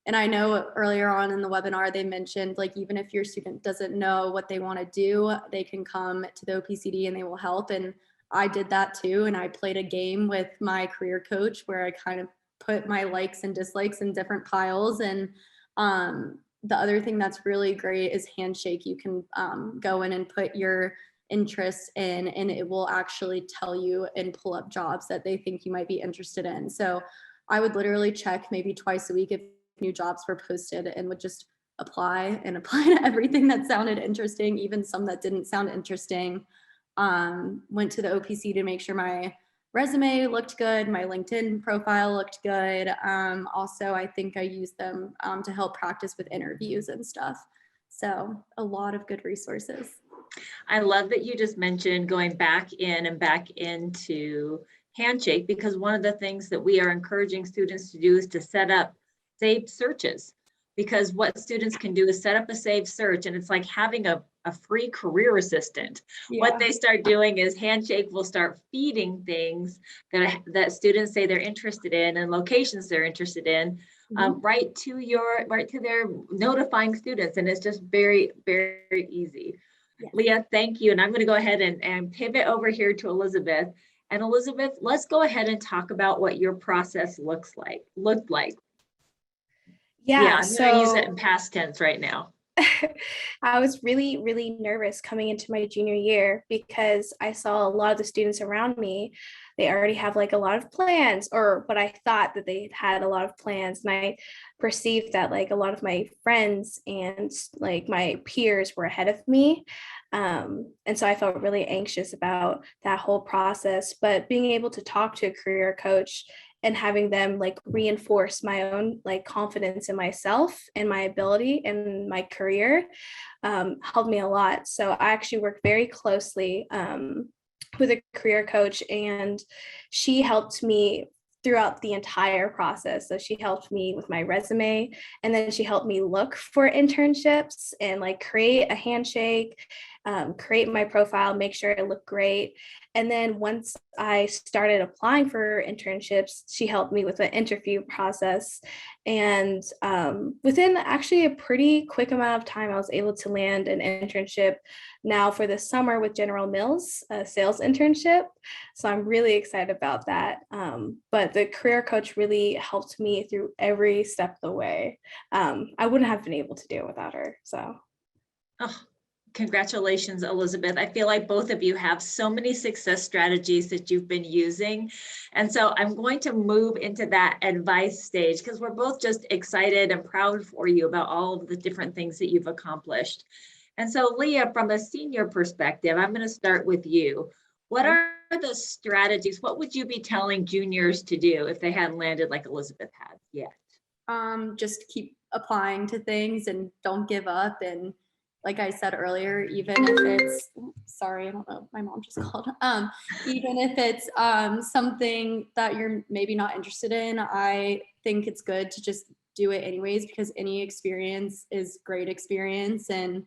And I know earlier on in the webinar, they mentioned like, even if your student doesn't know what they want to do, they can come to the OPCD and they will help. And I did that too. And I played a game with my career coach where I kind of put my likes and dislikes in different piles. And the other thing that's really great is Handshake. You can go in and put your interests in, and it will actually tell you and pull up jobs that they think you might be interested in. So I would literally check maybe twice a week if new jobs were posted, and would just apply and apply to everything that sounded interesting, even some that didn't sound interesting. Went to the OPC to make sure my resume looked good, my LinkedIn profile looked good. Also, I think I used them to help practice with interviews and stuff. So a lot of good resources. I love that you just mentioned going back in and back into Handshake, because one of the things that we are encouraging students to do is to set up saved searches. Because what students can do is set up a saved search, and it's like having a free career assistant. Yeah. What they start doing is Handshake will start feeding things that students say they're interested in and locations they're interested in, right to their notifying students, and it's just very, very easy. Yes. Leah, thank you. And I'm going to go ahead and pivot over here to Elizabeth. And Elizabeth, let's go ahead and talk about what your process looked like. Yeah, I'm going to use it in past tense right now. I was really, really nervous coming into my junior year because I saw a lot of the students around me. They already have like a lot of plans, or what I thought that they had a lot of plans. And I perceived that like a lot of my friends and like my peers were ahead of me. And so I felt really anxious about that whole process. But being able to talk to a career coach and having them like reinforce my own like confidence in myself and my ability and my career helped me a lot. So I actually worked very closely with a career coach, and she helped me throughout the entire process. So she helped me with my resume, and then she helped me look for internships and like create a Handshake, create my profile, make sure it looked great. And then once I started applying for internships, she helped me with the interview process. And within actually a pretty quick amount of time, I was able to land an internship now for the summer with General Mills, a sales internship. So I'm really excited about that. But the career coach really helped me through every step of the way. I wouldn't have been able to do it without her. So. Oh, congratulations, Elizabeth. I feel like both of you have so many success strategies that you've been using. And so I'm going to move into that advice stage, because we're both just excited and proud for you about all of the different things that you've accomplished. And so Leah, from a senior perspective, I'm going to start with you. What are the strategies? What would you be telling juniors to do if they hadn't landed like Elizabeth had yet? Just keep applying to things and don't give up. And like I said earlier, even if it's, sorry, I don't know, my mom just called. Even if it's something that you're maybe not interested in, I think it's good to just do it anyways, because any experience is great experience. And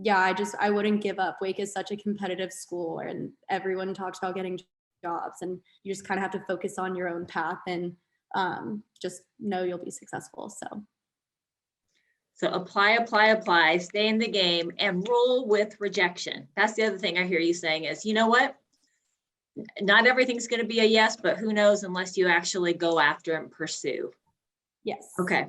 yeah, I wouldn't give up. Wake is such a competitive school, and everyone talks about getting jobs, and you just kind of have to focus on your own path and just know you'll be successful. So apply, stay in the game, and roll with rejection. That's the other thing I hear you saying is, you know what? Not everything's going to be a yes, but who knows unless you actually go after and pursue. Yes. Okay.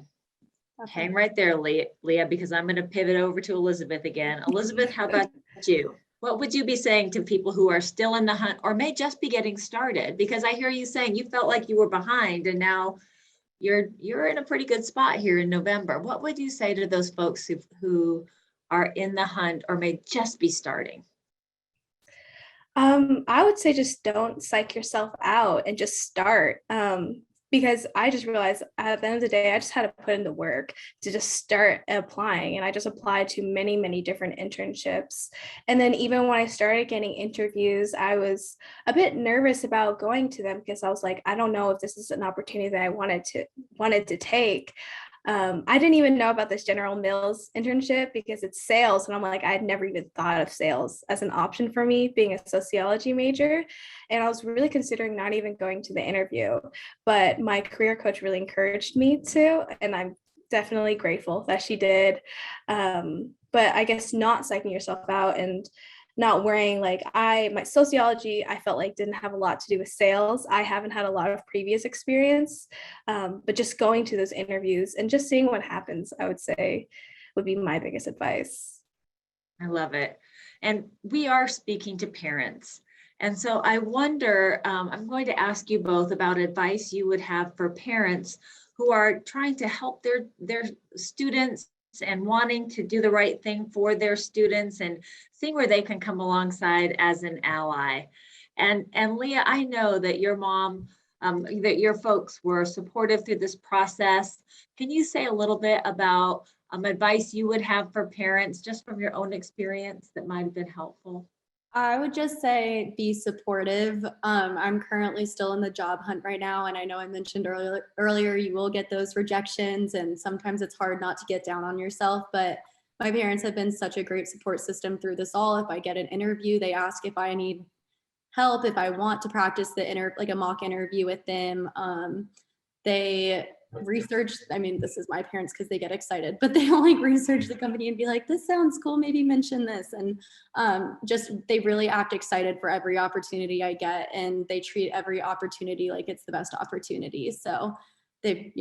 Hang right there, Leah, because I'm going to pivot over to Elizabeth again. Elizabeth, how about you? What would you be saying to people who are still in the hunt or may just be getting started? Because I hear you saying you felt like you were behind, and now you're in a pretty good spot here in November. What would you say to those folks who are in the hunt or may just be starting? I would say just don't psych yourself out and just start. because I just realized at the end of the day, I just had to put in the work to just start applying. And I just applied to many, many different internships. And then even when I started getting interviews, I was a bit nervous about going to them because I was like, I don't know if this is an opportunity that I wanted to take. I didn't even know about this General Mills internship because it's sales. And I'm like, I had never even thought of sales as an option for me, being a sociology major. And I was really considering not even going to the interview, but my career coach really encouraged me to, and I'm definitely grateful that she did. But I guess not psyching yourself out and not worrying, like my sociology, I felt like didn't have a lot to do with sales. I haven't had a lot of previous experience, but just going to those interviews and just seeing what happens, I would say would be my biggest advice. I love it. And we are speaking to parents. And so I wonder, I'm going to ask you both about advice you would have for parents who are trying to help their students and wanting to do the right thing for their students and seeing where they can come alongside as an ally. And Leah, I know that your mom, that your folks were supportive through this process. Can you say a little bit about advice you would have for parents just from your own experience that might have been helpful? I would just say be supportive. I'm currently still in the job hunt right now, and I know I mentioned earlier you will get those rejections, and sometimes it's hard not to get down on yourself, but my parents have been such a great support system through this all. If I get an interview, they ask if I need help, if I want to practice like a mock interview with them. They research, I mean, this is my parents because they get excited, but they'll like research the company and be like, this sounds cool, maybe mention this. And just, they really act excited for every opportunity I get, and they treat every opportunity like it's the best opportunity. So they've,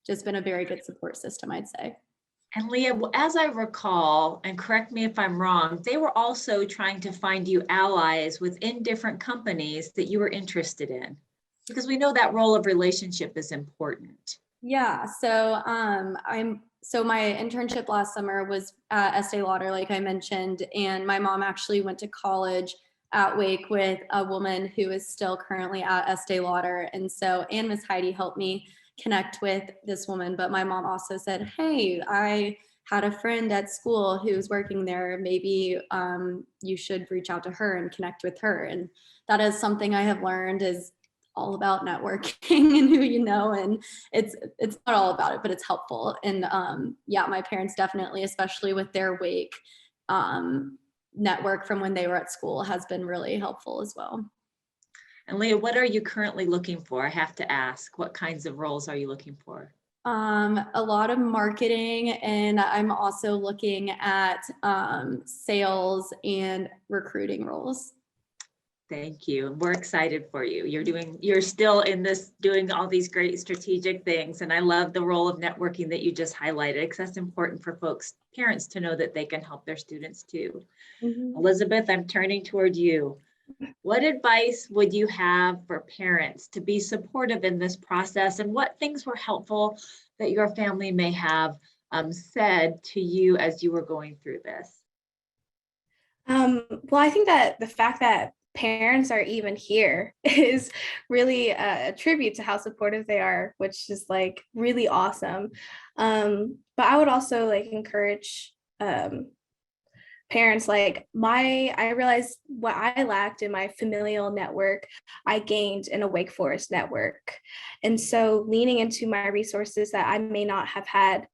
just been a very good support system, I'd say. And Leah, as I recall, and correct me if I'm wrong, they were also trying to find you allies within different companies that you were interested in, because we know that role of relationship is important. Yeah, so my internship last summer was at Estee Lauder, like I mentioned, and my mom actually went to college at Wake with a woman who is still currently at Estee Lauder. And so, and Miss Heidi helped me connect with this woman, but my mom also said, hey, I had a friend at school who's working there. Maybe you should reach out to her and connect with her. And that is something I have learned is all about networking and who you know, and it's not all about it, but it's helpful. And my parents definitely, especially with their Wake network from when they were at school, has been really helpful as well. And Leah, what are you currently looking for? I have to ask, what kinds of roles are you looking for? A lot of marketing, and I'm also looking at sales and recruiting roles. Thank you. We're excited for you. You're still in this, doing all these great strategic things. And I love the role of networking that you just highlighted, because that's important for parents to know that they can help their students too. Mm-hmm. Elizabeth, I'm turning toward you. What advice would you have for parents to be supportive in this process, and what things were helpful that your family may have said to you as you were going through this? Well, I think that the fact that parents are even here is really a tribute to how supportive they are, which is like really awesome. But I would also like encourage parents, like I realized what I lacked in my familial network, I gained in a Wake Forest network. And so leaning into my resources that I may not have had,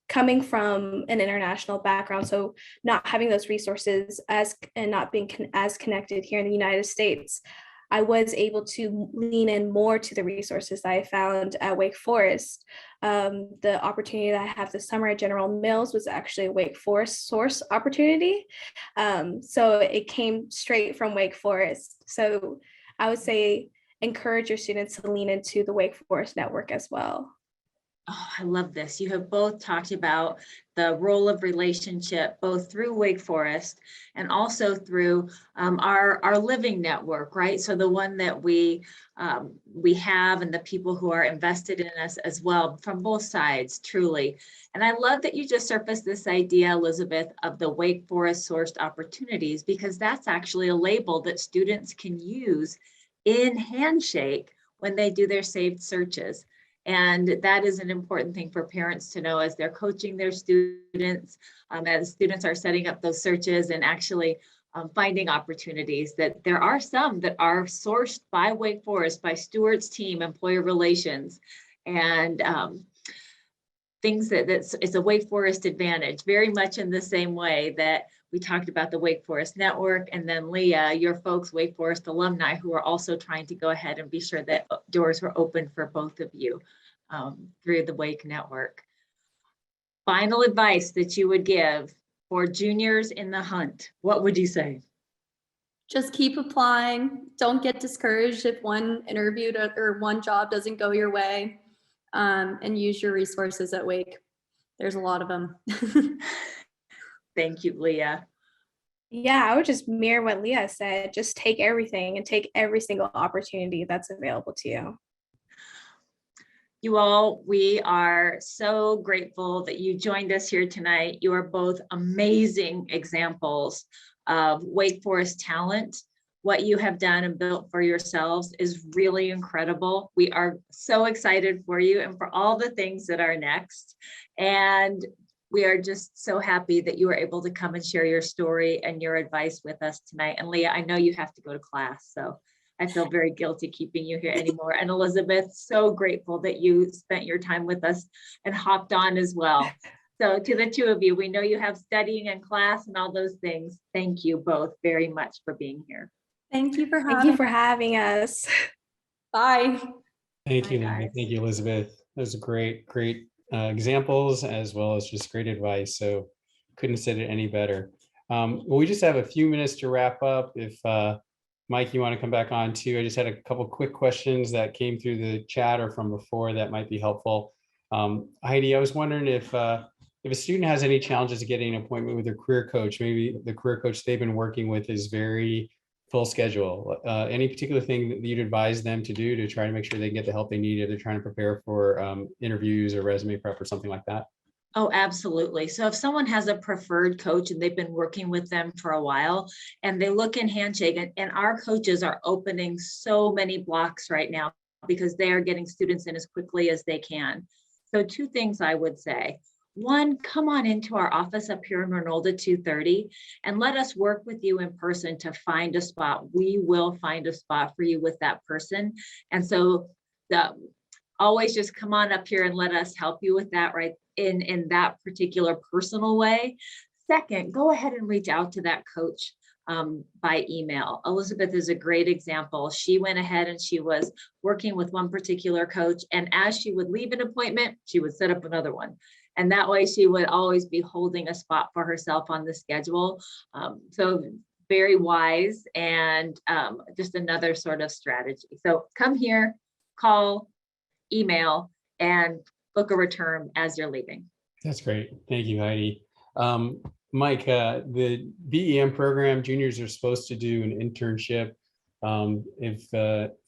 coming from an international background, so not having those resources and not being as connected here in the United States, I was able to lean in more to the resources that I found at Wake Forest. The opportunity that I have this summer at General Mills was actually a Wake Forest source opportunity. So it came straight from Wake Forest. So I would say encourage your students to lean into the Wake Forest network as well. Oh, I love this. You have both talked about the role of relationship, both through Wake Forest and also through our living network, right? So the one that we have, and the people who are invested in us as well, from both sides, truly. And I love that you just surfaced this idea, Elizabeth, of the Wake Forest sourced opportunities, because that's actually a label that students can use in Handshake when they do their saved searches. And that is an important thing for parents to know as they're coaching their students, as students are setting up those searches and actually finding opportunities, that there are some that are sourced by Wake Forest, by Stewart's team, employer relations, and things it's a Wake Forest advantage, very much in the same way that we talked about the Wake Forest Network, and then Leah, your folks, Wake Forest alumni, who are also trying to go ahead and be sure that doors were open for both of you through the Wake Network. Final advice that you would give for juniors in the hunt, what would you say? Just keep applying. Don't get discouraged if one interview or one job doesn't go your way, and use your resources at Wake. There's a lot of them. Thank you, Leah. Yeah, I would just mirror what Leah said. Just take everything and take every single opportunity that's available to you. You all, we are so grateful that you joined us here tonight. You are both amazing examples of Wake Forest talent. What you have done and built for yourselves is really incredible. We are so excited for you and for all the things that are next. And we are just so happy that you were able to come and share your story and your advice with us tonight. And Leah, I know you have to go to class, so I feel very guilty keeping you here anymore. And Elizabeth, so grateful that you spent your time with us and hopped on as well. So to the two of you, we know you have studying and class and all those things. Thank you both very much for being here. Thank you for Thank you for having us. Bye. Thank you, Bye, Linda. guys. Thank you, Elizabeth. Those are great examples, as well as just great advice. So couldn't have said it any better. Well, we just have a few minutes to wrap up. If Mike, you want to come back on too? I just had a couple quick questions that came through the chat or from before that might be helpful. Heidi, I was wondering if a student has any challenges getting an appointment with their career coach, maybe the career coach they've been working with is very full schedule. Any particular thing that you'd advise them to do to try to make sure they get the help they need if they're trying to prepare for interviews or resume prep or something like that? Oh, absolutely. So if someone has a preferred coach and they've been working with them for a while and they look in Handshake, and our coaches are opening so many blocks right now because they are getting students in as quickly as they can. So two things I would say. One, come on into our office up here in Renolda 230 and let us work with you in person to find a spot. We will find a spot for you with that person. And so always just come on up here and let us help you with that right in that particular personal way. Second, go ahead and reach out to that coach by email. Elizabeth is a great example. She went ahead and she was working with one particular coach, and as she would leave an appointment, she would set up another one. And that way she would always be holding a spot for herself on the schedule. So very wise, and just another sort of strategy. So come here, call, email, and book a return as you're leaving. That's great. Thank you, Heidi. Mike, the BEM program, juniors are supposed to do an internship. If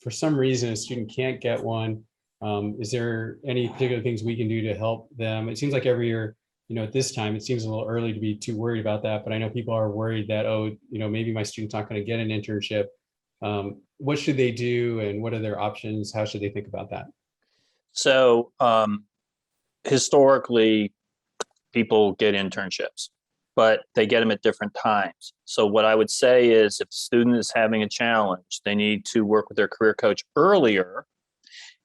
for some reason a student can't get one, is there any particular things we can do to help them? It seems like every year, at this time, it seems a little early to be too worried about that, but I know people are worried that, maybe my student's not going to get an internship. What should they do and what are their options? How should they think about that? So historically, people get internships, but they get them at different times. So what I would say is if a student is having a challenge, they need to work with their career coach earlier.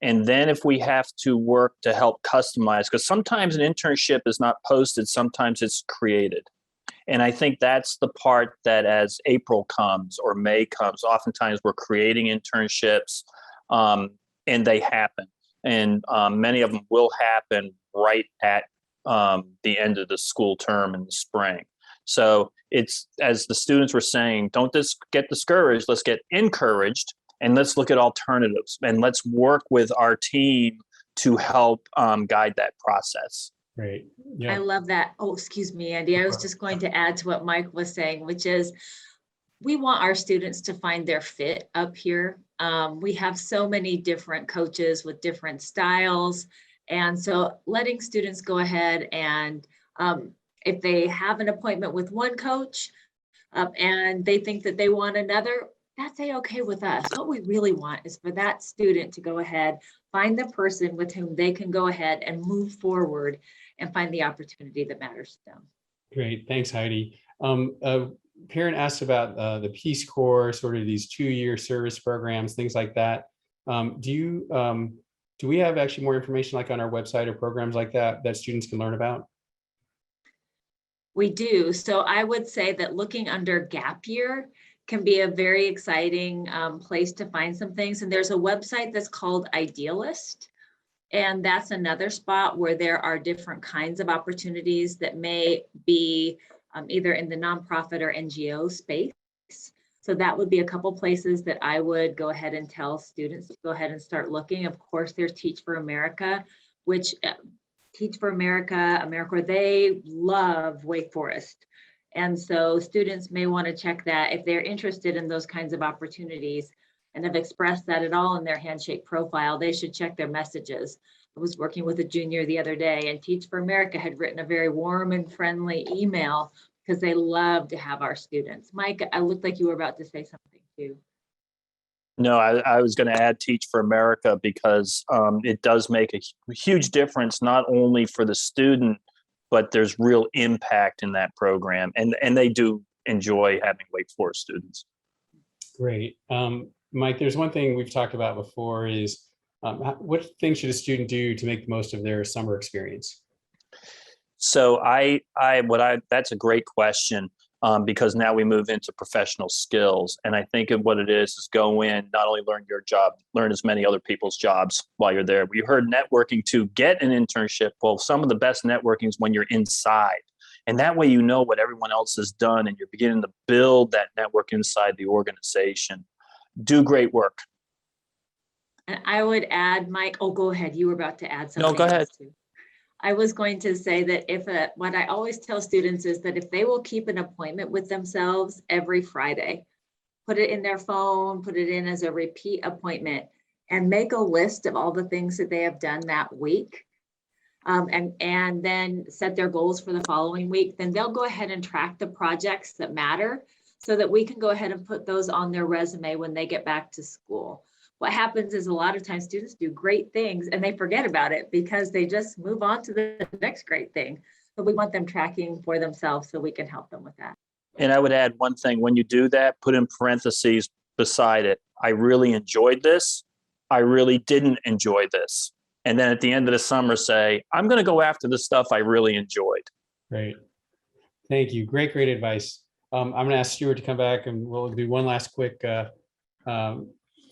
And then if we have to work to help customize, because sometimes an internship is not posted, sometimes it's created. And I think that's the part that as April comes or May comes, oftentimes we're creating internships and they happen. And many of them will happen right at the end of the school term in the spring. So it's, as the students were saying, don't just get discouraged, let's get encouraged and let's look at alternatives and let's work with our team to help guide that process. Great. I Yeah. love that. Oh, excuse me, Andy. I was just going to add to what Mike was saying, which is we want our students to find their fit up here. We have so many different coaches with different styles. And so letting students go ahead and if they have an appointment with one coach and they think that they want another, that's a-okay with us. What we really want is for that student to go ahead, find the person with whom they can go ahead and move forward and find the opportunity that matters to them. Great, thanks, Heidi. A parent asked about the Peace Corps, sort of these 2-year service programs, things like that. Do we have actually more information like on our website or programs like that that students can learn about? We do. So I would say that looking under gap year can be a very exciting place to find some things. And there's a website that's called Idealist. And that's another spot where there are different kinds of opportunities that may be either in the nonprofit or NGO space. So that would be a couple places that I would go ahead and tell students to go ahead and start looking. Of course, there's Teach for America, which Teach for America, AmeriCorps, they love Wake Forest. And so students may want to check that if they're interested in those kinds of opportunities and have expressed that at all in their Handshake profile, they should check their messages. I was working with a junior the other day, and Teach for America had written a very warm and friendly email because they love to have our students. Mike, I looked like you were about to say something too. No, I was going to add Teach for America because it does make a huge difference, not only for the student, but there's real impact in that program. And they do enjoy having Wake Forest students. Great. Mike, there's one thing we've talked about before is what things should a student do to make the most of their summer experience? So that's a great question. Because now we move into professional skills. And I think what it is go in, not only learn your job, learn as many other people's jobs while you're there. We heard networking to get an internship. Well, some of the best networking is when you're inside. And that way you know what everyone else has done and you're beginning to build that network inside the organization. Do great work. And I would add, Mike, oh, go ahead. You were about to add something. No, go ahead. Too. I was going to say that what I always tell students is that if they will keep an appointment with themselves every Friday, put it in their phone, put it in as a repeat appointment, and make a list of all the things that they have done that week, and then set their goals for the following week, then they'll go ahead and track the projects that matter so that we can go ahead and put those on their resume when they get back to school. What happens is a lot of times students do great things and they forget about it because they just move on to the next great thing. But we want them tracking for themselves so we can help them with that. And I would add one thing, when you do that, put in parentheses beside it, I really enjoyed this. I really didn't enjoy this. And then at the end of the summer say, I'm going to go after the stuff I really enjoyed. Great. Thank you. Great advice. I'm going to ask Stuart to come back and we'll do one last quick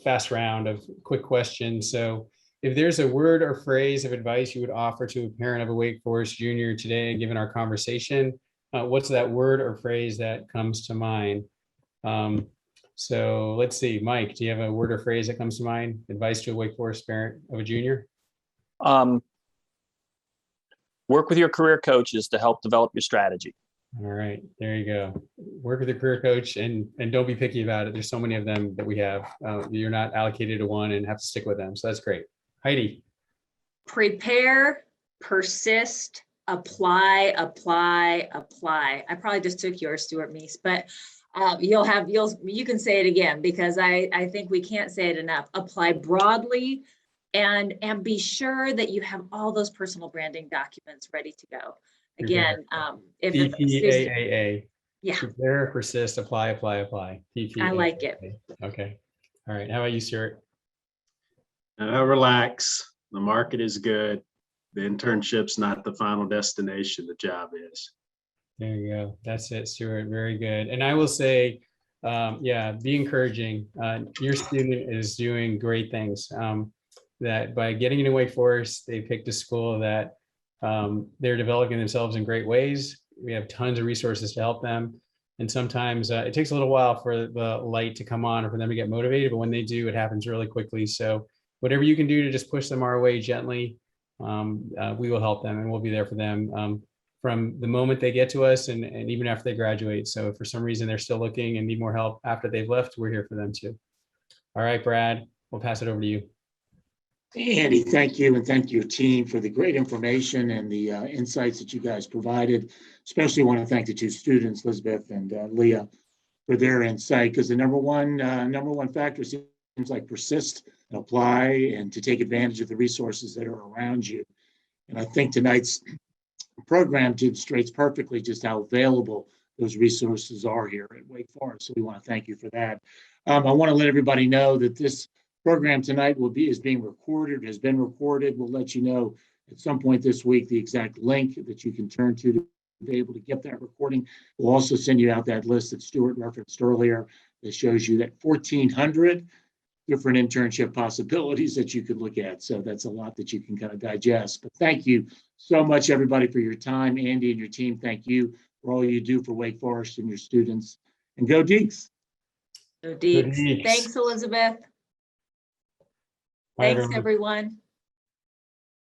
fast round of quick questions. So if there's a word or phrase of advice you would offer to a parent of a Wake Forest junior today, given our conversation, what's that word or phrase that comes to mind? So let's see, Mike, do you have a word or phrase that comes to mind? Advice to a Wake Forest parent of a junior? Work with your career coaches to help develop your strategy. All right, there you go. Work with a career coach and don't be picky about it. There's so many of them that we have. You're not allocated to one and have to stick with them. So that's great. Heidi. Prepare, persist, apply. I probably just took yours, Stuart Meese, but you can say it again because I think we can't say it enough. Apply broadly and be sure that you have all those personal branding documents ready to go. Again, if PPAAA. Yeah. Prepare, persist, apply. PPAAA. I like it. Okay. All right. How about you, Stuart? Relax. The market is good. The internship's not the final destination. The job is. There you go. That's it, Stuart. Very good. And I will say, be encouraging. Your student is doing great things. That by getting into Wake Forest, they picked a school that they're developing themselves in great ways. We have tons of resources to help them. And sometimes it takes a little while for the light to come on or for them to get motivated, but when they do, it happens really quickly. So whatever you can do to just push them our way gently, we will help them and we'll be there for them from the moment they get to us and even after they graduate. So if for some reason they're still looking and need more help after they've left, we're here for them too. All right, Brad, we'll pass it over to you. Andy, thank you, and thank your team for the great information and the insights that you guys provided. Especially want to thank the two students, Elizabeth and Leah, for their insight, because the number one factor seems like persist and apply and to take advantage of the resources that are around you. And I think tonight's program demonstrates perfectly just how available those resources are here at Wake Forest. So we want to thank you for that. I want to let everybody know that this program tonight is being recorded, has been recorded. We'll let you know at some point this week the exact link that you can turn to be able to get that recording. We'll also send you out that list that Stuart referenced earlier that shows you that 1,400 different internship possibilities that you could look at. So that's a lot that you can kind of digest. But thank you so much, everybody, for your time. Andy and your team, thank you for all you do for Wake Forest and your students. And go Deeks. Go Deeks. Deeks. Thanks, Elizabeth. Bye, Thanks, everyone. everyone.